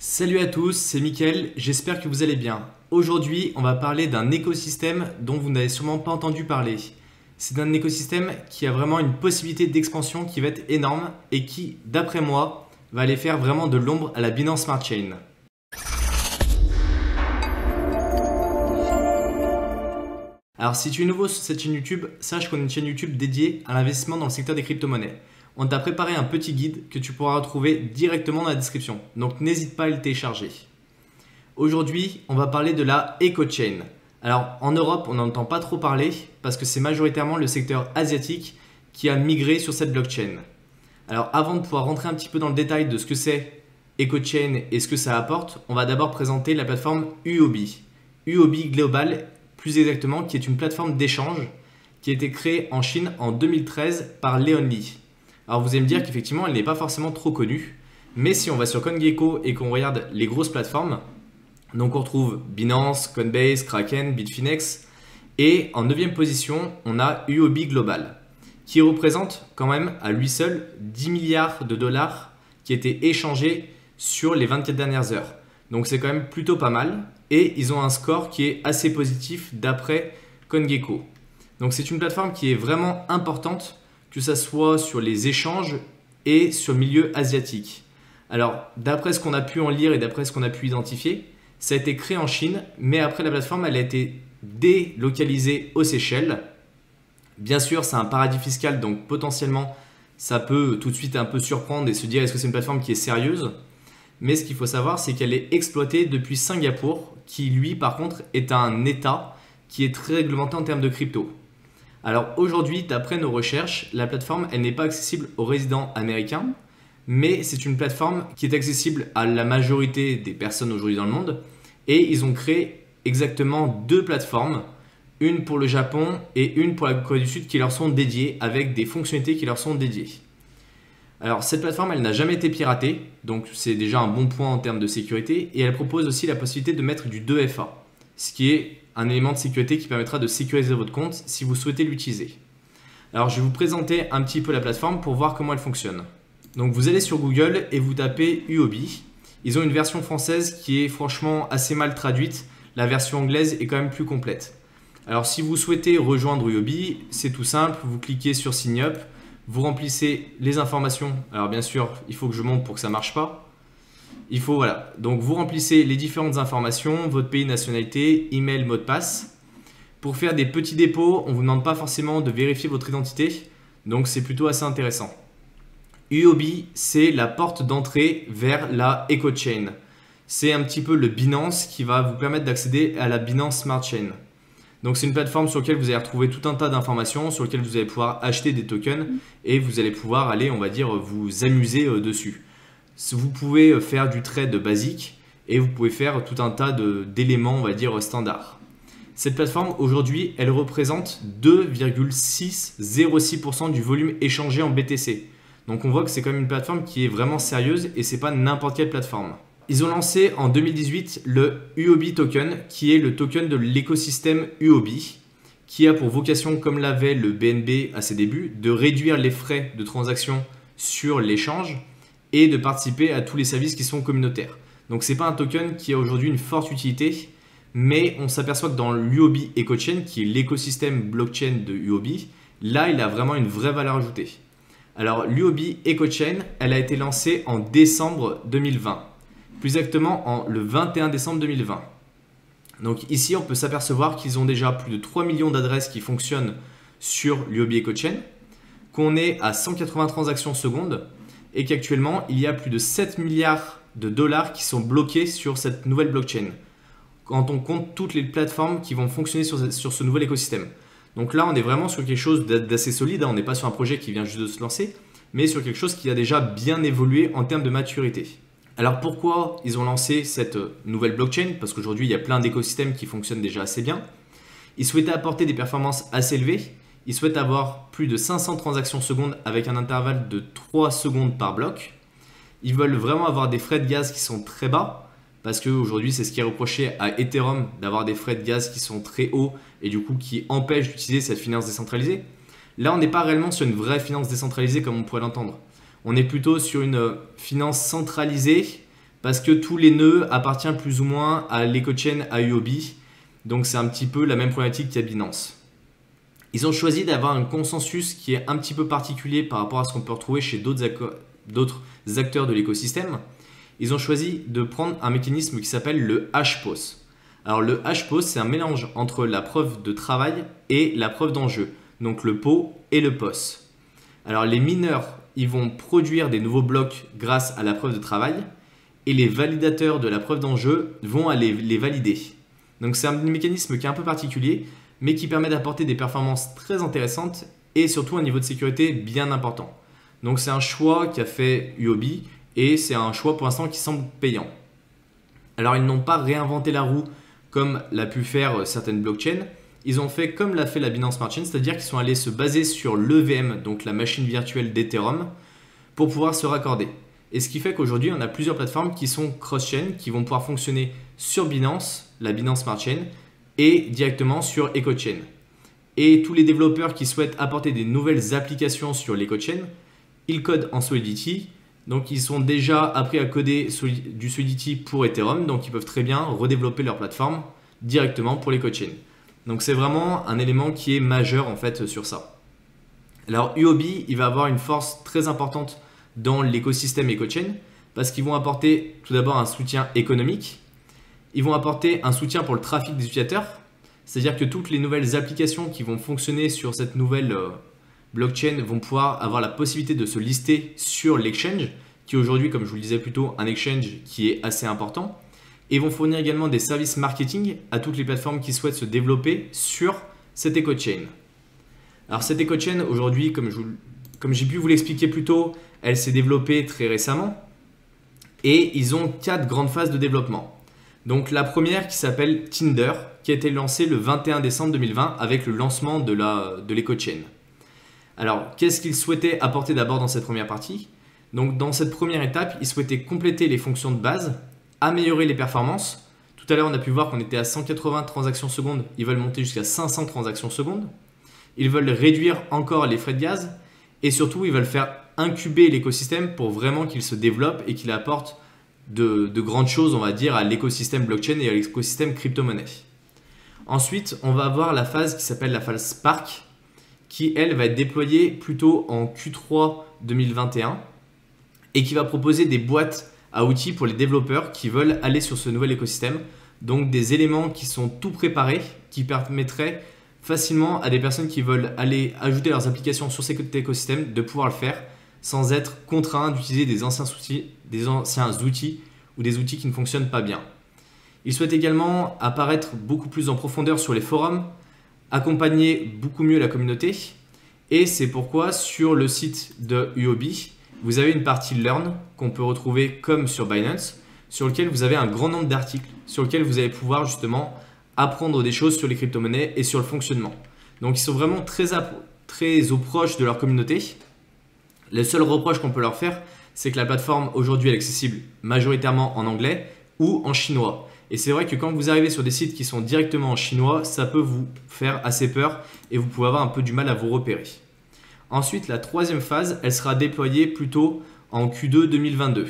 Salut à tous, c'est Mickaël, j'espère que vous allez bien. Aujourd'hui, on va parler d'un écosystème dont vous n'avez sûrement pas entendu parler. C'est un écosystème qui a vraiment une possibilité d'expansion qui va être énorme et qui, d'après moi, va aller faire vraiment de l'ombre à la Binance Smart Chain. Alors si tu es nouveau sur cette chaîne YouTube, sache qu'on est une chaîne YouTube dédiée à l'investissement dans le secteur des crypto-monnaies. On t'a préparé un petit guide que tu pourras retrouver directement dans la description, donc n'hésite pas à le télécharger. Aujourd'hui, on va parler de la EcoChain. Alors en Europe, on n'entend pas trop parler parce que c'est majoritairement le secteur asiatique qui a migré sur cette blockchain. Alors avant de pouvoir rentrer un petit peu dans le détail de ce que c'est EcoChain et ce que ça apporte, on va d'abord présenter la plateforme Huobi. Huobi Global, plus exactement, qui est une plateforme d'échange qui a été créée en Chine en 2013 par Leon Li. Alors vous allez me dire qu'effectivement elle n'est pas forcément trop connue, mais si on va sur CoinGecko et qu'on regarde les grosses plateformes, donc on retrouve Binance, Coinbase, Kraken, Bitfinex, et en 9e position on a Huobi Global, qui représente quand même à lui seul 10 milliards de dollars qui étaient échangés sur les 24 dernières heures. Donc c'est quand même plutôt pas mal, et ils ont un score qui est assez positif d'après CoinGecko. Donc c'est une plateforme qui est vraiment importante, que ce soit sur les échanges et sur le milieu asiatique. Alors, d'après ce qu'on a pu en lire et d'après ce qu'on a pu identifier, ça a été créé en Chine, mais après la plateforme, elle a été délocalisée aux Seychelles. Bien sûr, c'est un paradis fiscal, donc potentiellement, ça peut tout de suite un peu surprendre et se dire est-ce que c'est une plateforme qui est sérieuse? Mais ce qu'il faut savoir, c'est qu'elle est exploitée depuis Singapour, qui lui, par contre, est un État qui est très réglementé en termes de crypto. Alors aujourd'hui, d'après nos recherches, la plateforme elle n'est pas accessible aux résidents américains, mais c'est une plateforme qui est accessible à la majorité des personnes aujourd'hui dans le monde. Et ils ont créé exactement deux plateformes, une pour le Japon et une pour la Corée du Sud qui leur sont dédiées avec des fonctionnalités qui leur sont dédiées. Alors cette plateforme elle n'a jamais été piratée, donc c'est déjà un bon point en termes de sécurité, et elle propose aussi la possibilité de mettre du 2FA, ce qui est un élément de sécurité qui permettra de sécuriser votre compte si vous souhaitez l'utiliser. Alors je vais vous présenter un petit peu la plateforme pour voir comment elle fonctionne. Donc vous allez sur Google et vous tapez Huobi. Ils ont une version française qui est franchement assez mal traduite. La version anglaise est quand même plus complète. Alors si vous souhaitez rejoindre Huobi, c'est tout simple. Vous cliquez sur Sign Up, vous remplissez les informations. Alors bien sûr, il faut que je monte pour que ça ne marche pas. Donc vous remplissez les différentes informations, votre pays, nationalité, email, mot de passe. Pour faire des petits dépôts, on ne vous demande pas forcément de vérifier votre identité, donc c'est plutôt assez intéressant. Huobi, c'est la porte d'entrée vers la EcoChain. C'est un petit peu le Binance qui va vous permettre d'accéder à la Binance Smart Chain. Donc c'est une plateforme sur laquelle vous allez retrouver tout un tas d'informations, sur laquelle vous allez pouvoir acheter des tokens et vous allez pouvoir aller, on va dire, vous amuser dessus. Vous pouvez faire du trade basique et vous pouvez faire tout un tas d'éléments, on va dire, standards. Cette plateforme, aujourd'hui, elle représente 2,606% du volume échangé en BTC. Donc on voit que c'est quand même une plateforme qui est vraiment sérieuse et ce n'est pas n'importe quelle plateforme. Ils ont lancé en 2018 le Huobi Token, qui est le token de l'écosystème Huobi, qui a pour vocation, comme l'avait le BNB à ses débuts, de réduire les frais de transaction sur l'échange et de participer à tous les services qui sont communautaires. Donc ce n'est pas un token qui a aujourd'hui une forte utilité, mais on s'aperçoit que dans l'Huobi EcoChain, qui est l'écosystème blockchain de Huobi, là il a vraiment une vraie valeur ajoutée. Alors l'Huobi EcoChain, elle a été lancée en décembre 2020, plus exactement le 21 décembre 2020. Donc ici on peut s'apercevoir qu'ils ont déjà plus de 3 millions d'adresses qui fonctionnent sur l'Huobi EcoChain, qu'on est à 180 transactions secondes, et qu'actuellement, il y a plus de 7 milliards de dollars qui sont bloqués sur cette nouvelle blockchain, quand on compte toutes les plateformes qui vont fonctionner sur ce nouvel écosystème. Donc là, on est vraiment sur quelque chose d'assez solide, on n'est pas sur un projet qui vient juste de se lancer, mais sur quelque chose qui a déjà bien évolué en termes de maturité. Alors pourquoi ils ont lancé cette nouvelle blockchain? Parce qu'aujourd'hui, il y a plein d'écosystèmes qui fonctionnent déjà assez bien. Ils souhaitaient apporter des performances assez élevées. Ils souhaitent avoir plus de 500 transactions secondes avec un intervalle de 3 secondes par bloc. Ils veulent vraiment avoir des frais de gaz qui sont très bas parce qu'aujourd'hui, c'est ce qui est reproché à Ethereum d'avoir des frais de gaz qui sont très hauts et du coup qui empêchent d'utiliser cette finance décentralisée. Là, on n'est pas réellement sur une vraie finance décentralisée comme on pourrait l'entendre. On est plutôt sur une finance centralisée parce que tous les nœuds appartiennent plus ou moins à l'EcoChain à UOB. Donc c'est un petit peu la même problématique qu'à Binance. Ils ont choisi d'avoir un consensus qui est un petit peu particulier par rapport à ce qu'on peut retrouver chez d'autres acteurs de l'écosystème. Ils ont choisi de prendre un mécanisme qui s'appelle le hashPOS. Alors le hashPOS, c'est un mélange entre la preuve de travail et la preuve d'enjeu, donc le PO et le POS. Alors les mineurs, ils vont produire des nouveaux blocs grâce à la preuve de travail et les validateurs de la preuve d'enjeu vont aller les valider. Donc c'est un mécanisme qui est un peu particulier, mais qui permet d'apporter des performances très intéressantes et surtout un niveau de sécurité bien important. Donc c'est un choix qu'a fait UOB et c'est un choix pour l'instant qui semble payant. Alors ils n'ont pas réinventé la roue comme l'a pu faire certaines blockchains. Ils ont fait comme l'a fait la Binance Smart Chain, c'est-à-dire qu'ils sont allés se baser sur l'EVM, donc la machine virtuelle d'Ethereum, pour pouvoir se raccorder. Et ce qui fait qu'aujourd'hui, on a plusieurs plateformes qui sont cross-chain, qui vont pouvoir fonctionner sur Binance, la Binance Smart Chain, et directement sur EcoChain. Et tous les développeurs qui souhaitent apporter des nouvelles applications sur l'EcoChain, ils codent en Solidity. Donc ils sont déjà appris à coder du Solidity pour Ethereum, donc ils peuvent très bien redévelopper leur plateforme directement pour l'EcoChain. Donc c'est vraiment un élément qui est majeur en fait sur ça. Alors UOB, il va avoir une force très importante dans l'écosystème EcoChain parce qu'ils vont apporter tout d'abord un soutien économique. Ils vont apporter un soutien pour le trafic des utilisateurs, c'est-à-dire que toutes les nouvelles applications qui vont fonctionner sur cette nouvelle blockchain vont pouvoir avoir la possibilité de se lister sur l'exchange, qui est aujourd'hui, comme je vous le disais plus tôt, un exchange qui est assez important. Et vont fournir également des services marketing à toutes les plateformes qui souhaitent se développer sur cette EcoChain. Alors cette EcoChain, aujourd'hui, comme j'ai pu vous l'expliquer plus tôt, elle s'est développée très récemment et ils ont 4 grandes phases de développement. Donc la première qui s'appelle Tinder, qui a été lancée le 21 décembre 2020 avec le lancement de l'EcoChain. Alors qu'est-ce qu'ils souhaitaient apporter d'abord dans cette première partie? Donc dans cette première étape, ils souhaitaient compléter les fonctions de base, améliorer les performances. Tout à l'heure, on a pu voir qu'on était à 180 transactions secondes. Ils veulent monter jusqu'à 500 transactions secondes. Ils veulent réduire encore les frais de gaz. Et surtout, ils veulent faire incuber l'écosystème pour vraiment qu'il se développe et qu'il apporte de grandes choses, on va dire, à l'écosystème blockchain et à l'écosystème crypto-monnaie. Ensuite, on va avoir la phase qui s'appelle la phase Spark, qui, elle, va être déployée plutôt en Q3 2021 et qui va proposer des boîtes à outils pour les développeurs qui veulent aller sur ce nouvel écosystème. Donc des éléments qui sont tout préparés, qui permettraient facilement à des personnes qui veulent aller ajouter leurs applications sur cet écosystème de pouvoir le faire sans être contraints d'utiliser des anciens outils ou des outils qui ne fonctionnent pas bien. Ils souhaitent également apparaître beaucoup plus en profondeur sur les forums, accompagner beaucoup mieux la communauté et c'est pourquoi sur le site de UOB, vous avez une partie Learn qu'on peut retrouver comme sur Binance, sur lequel vous avez un grand nombre d'articles, sur lequel vous allez pouvoir justement apprendre des choses sur les crypto-monnaies et sur le fonctionnement. Donc ils sont vraiment très au proche de leur communauté. Le seul reproche qu'on peut leur faire, c'est que la plateforme aujourd'hui est accessible majoritairement en anglais ou en chinois. Et c'est vrai que quand vous arrivez sur des sites qui sont directement en chinois, ça peut vous faire assez peur et vous pouvez avoir un peu du mal à vous repérer. Ensuite, la troisième phase, elle sera déployée plutôt en Q2 2022.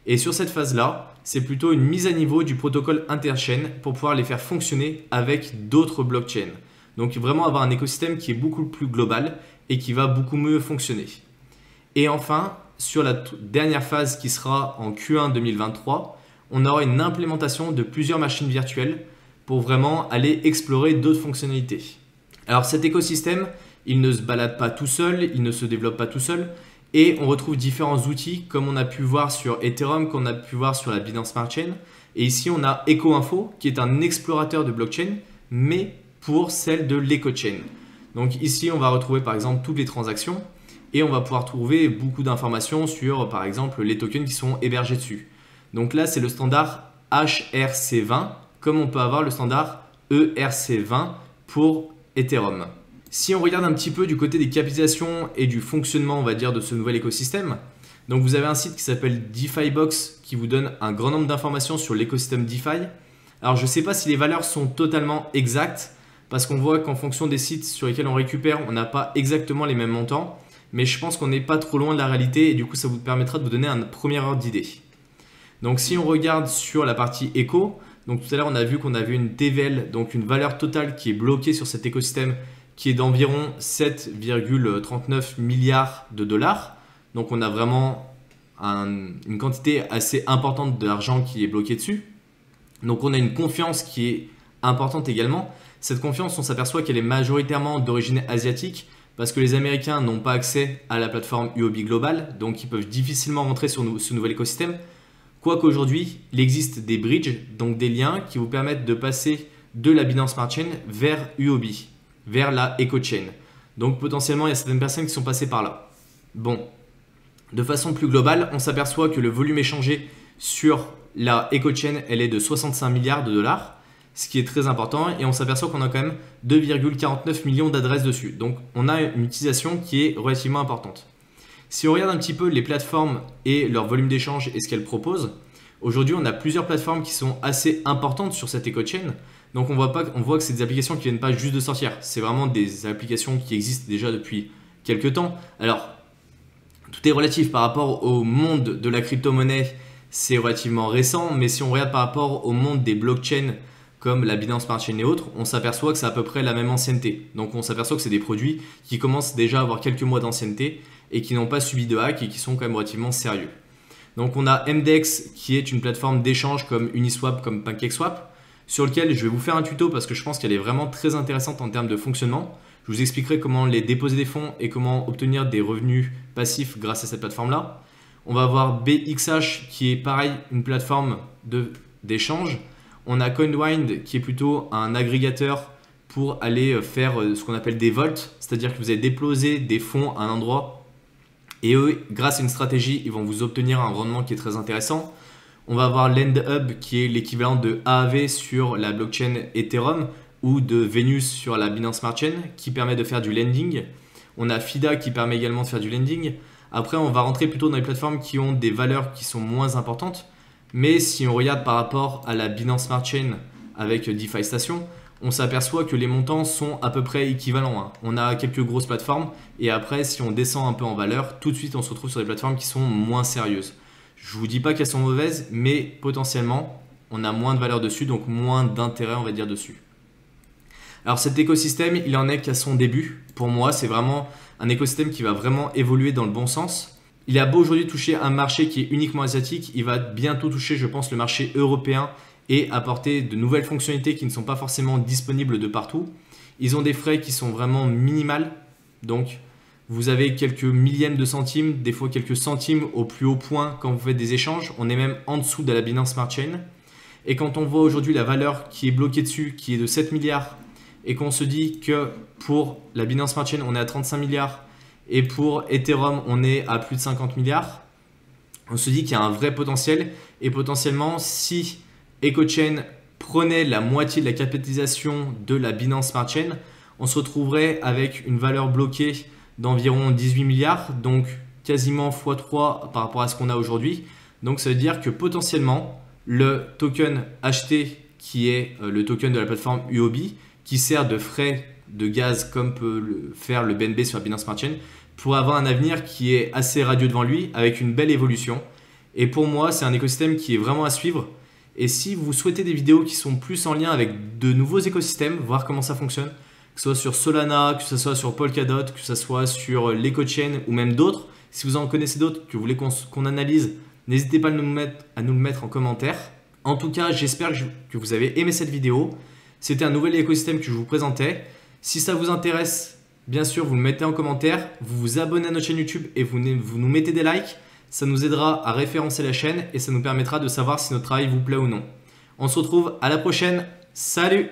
Et sur cette phase-là, c'est plutôt une mise à niveau du protocole interchain pour pouvoir les faire fonctionner avec d'autres blockchains. Donc vraiment avoir un écosystème qui est beaucoup plus global et qui va beaucoup mieux fonctionner. Et enfin, sur la dernière phase qui sera en Q1 2023, on aura une implémentation de plusieurs machines virtuelles pour vraiment aller explorer d'autres fonctionnalités. Alors cet écosystème, il ne se balade pas tout seul, il ne se développe pas tout seul et on retrouve différents outils comme on a pu voir sur Ethereum, qu'on a pu voir sur la Binance Smart Chain. Et ici, on a EcoInfo qui est un explorateur de blockchain, mais pour celle de l'EcoChain. Donc ici, on va retrouver par exemple toutes les transactions et on va pouvoir trouver beaucoup d'informations sur par exemple les tokens qui sont hébergés dessus. Donc là, c'est le standard HRC20 comme on peut avoir le standard ERC20 pour Ethereum. Si on regarde un petit peu du côté des capitalisations et du fonctionnement, on va dire, de ce nouvel écosystème, donc vous avez un site qui s'appelle DeFiBox qui vous donne un grand nombre d'informations sur l'écosystème DeFi. Alors je ne sais pas si les valeurs sont totalement exactes parce qu'on voit qu'en fonction des sites sur lesquels on récupère, on n'a pas exactement les mêmes montants, mais je pense qu'on n'est pas trop loin de la réalité et du coup ça vous permettra de vous donner un premier ordre d'idée. Donc si on regarde sur la partie éco, donc tout à l'heure on a vu qu'on avait une TVL, donc une valeur totale qui est bloquée sur cet écosystème qui est d'environ 7,39 milliards de dollars. Donc on a vraiment une quantité assez importante d'argent qui est bloquée dessus. Donc on a une confiance qui est importante également. Cette confiance, on s'aperçoit qu'elle est majoritairement d'origine asiatique parce que les Américains n'ont pas accès à la plateforme UOB Global, donc ils peuvent difficilement rentrer sur ce nouvel écosystème. Quoique aujourd'hui, il existe des bridges, donc des liens qui vous permettent de passer de la Binance Smart Chain vers UOB, vers la EcoChain. Donc potentiellement, il y a certaines personnes qui sont passées par là. Bon, de façon plus globale, on s'aperçoit que le volume échangé sur la EcoChain, elle est de 65 milliards de dollars, ce qui est très important, et on s'aperçoit qu'on a quand même 2,49 millions d'adresses dessus. Donc on a une utilisation qui est relativement importante. Si on regarde un petit peu les plateformes et leur volume d'échange et ce qu'elles proposent, aujourd'hui on a plusieurs plateformes qui sont assez importantes sur cette EcoChain. Donc on voit que c'est des applications qui ne viennent pas juste de sortir, c'est vraiment des applications qui existent déjà depuis quelques temps. Alors tout est relatif par rapport au monde de la crypto-monnaie, c'est relativement récent, mais si on regarde par rapport au monde des blockchains comme la Binance Smart Chain et autres, on s'aperçoit que c'est à peu près la même ancienneté. Donc on s'aperçoit que c'est des produits qui commencent déjà à avoir quelques mois d'ancienneté et qui n'ont pas subi de hack et qui sont quand même relativement sérieux. Donc on a MDEX qui est une plateforme d'échange comme Uniswap, comme PancakeSwap, sur lequel je vais vous faire un tuto parce que je pense qu'elle est vraiment très intéressante en termes de fonctionnement. Je vous expliquerai comment les déposer des fonds et comment obtenir des revenus passifs grâce à cette plateforme-là. On va avoir BXH qui est pareil, une plateforme d'échange. On a CoinWind qui est plutôt un agrégateur pour aller faire ce qu'on appelle des vaults, c'est-à-dire que vous allez déposer des fonds à un endroit et eux, grâce à une stratégie, ils vont vous obtenir un rendement qui est très intéressant. On va avoir LendHub qui est l'équivalent de AAV sur la blockchain Ethereum ou de Venus sur la Binance Smart Chain qui permet de faire du lending. On a FIDA qui permet également de faire du lending. Après, on va rentrer plutôt dans les plateformes qui ont des valeurs qui sont moins importantes. Mais si on regarde par rapport à la Binance Smart Chain avec DeFi Station, on s'aperçoit que les montants sont à peu près équivalents. On a quelques grosses plateformes et après, si on descend un peu en valeur, tout de suite, on se retrouve sur des plateformes qui sont moins sérieuses. Je ne vous dis pas qu'elles sont mauvaises, mais potentiellement, on a moins de valeur dessus, donc moins d'intérêt, on va dire, dessus. Alors cet écosystème, il en est qu'à son début. Pour moi, c'est vraiment un écosystème qui va vraiment évoluer dans le bon sens. Il a beau aujourd'hui toucher un marché qui est uniquement asiatique, il va bientôt toucher, je pense, le marché européen et apporter de nouvelles fonctionnalités qui ne sont pas forcément disponibles de partout. Ils ont des frais qui sont vraiment minimales, donc vous avez quelques millièmes de centimes, des fois quelques centimes au plus haut point quand vous faites des échanges. On est même en dessous de la Binance Smart Chain. Et quand on voit aujourd'hui la valeur qui est bloquée dessus, qui est de 7 milliards, et qu'on se dit que pour la Binance Smart Chain, on est à 35 milliards, et pour Ethereum, on est à plus de 50 milliards, on se dit qu'il y a un vrai potentiel. Et potentiellement, si EcoChain prenait la moitié de la capitalisation de la Binance Smart Chain, on se retrouverait avec une valeur bloquée d'environ 18 milliards, donc quasiment x3 par rapport à ce qu'on a aujourd'hui. Donc ça veut dire que potentiellement, le token acheté, qui est le token de la plateforme UOB, qui sert de frais de gaz comme peut le faire le BNB sur la Binance Smart Chain, pourrait avoir un avenir qui est assez radieux devant lui, avec une belle évolution. Et pour moi, c'est un écosystème qui est vraiment à suivre. Et si vous souhaitez des vidéos qui sont plus en lien avec de nouveaux écosystèmes, voir comment ça fonctionne, que ce soit sur Solana, que ce soit sur Polkadot, que ce soit sur l'EcoChain ou même d'autres, si vous en connaissez d'autres que vous voulez qu'on analyse, n'hésitez pas à nous le mettre en commentaire. En tout cas, j'espère que vous avez aimé cette vidéo. C'était un nouvel écosystème que je vous présentais. Si ça vous intéresse, bien sûr, vous le mettez en commentaire, vous vous abonnez à notre chaîne YouTube et vous nous mettez des likes. Ça nous aidera à référencer la chaîne et ça nous permettra de savoir si notre travail vous plaît ou non. On se retrouve à la prochaine. Salut!